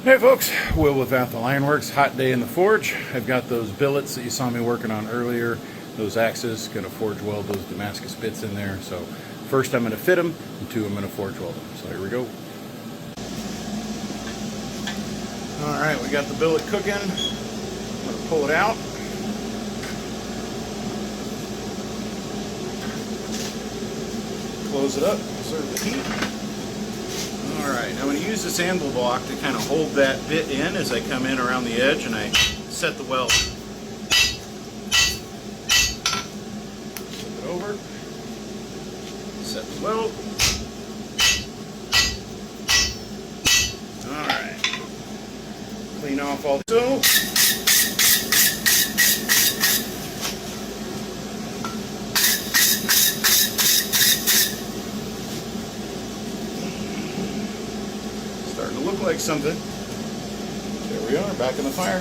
Hey folks, Will with Athol Ironworks. Hot day in the forge. I've got those billets that you saw me working on earlier, those axes. Going to forge weld those Damascus bits in there. So first I'm going to fit them, and two I'm going to forge weld them. So here we go. Alright, we got the billet cooking. I'm going to pull it out. Close it up, conserve the heat. Alright, now I'm going to use this anvil block to kind of hold that bit in as I come in around the edge and I set the weld. Flip it over, set the weld. Alright, clean off all the starting to look like something. There we are, back in the fire.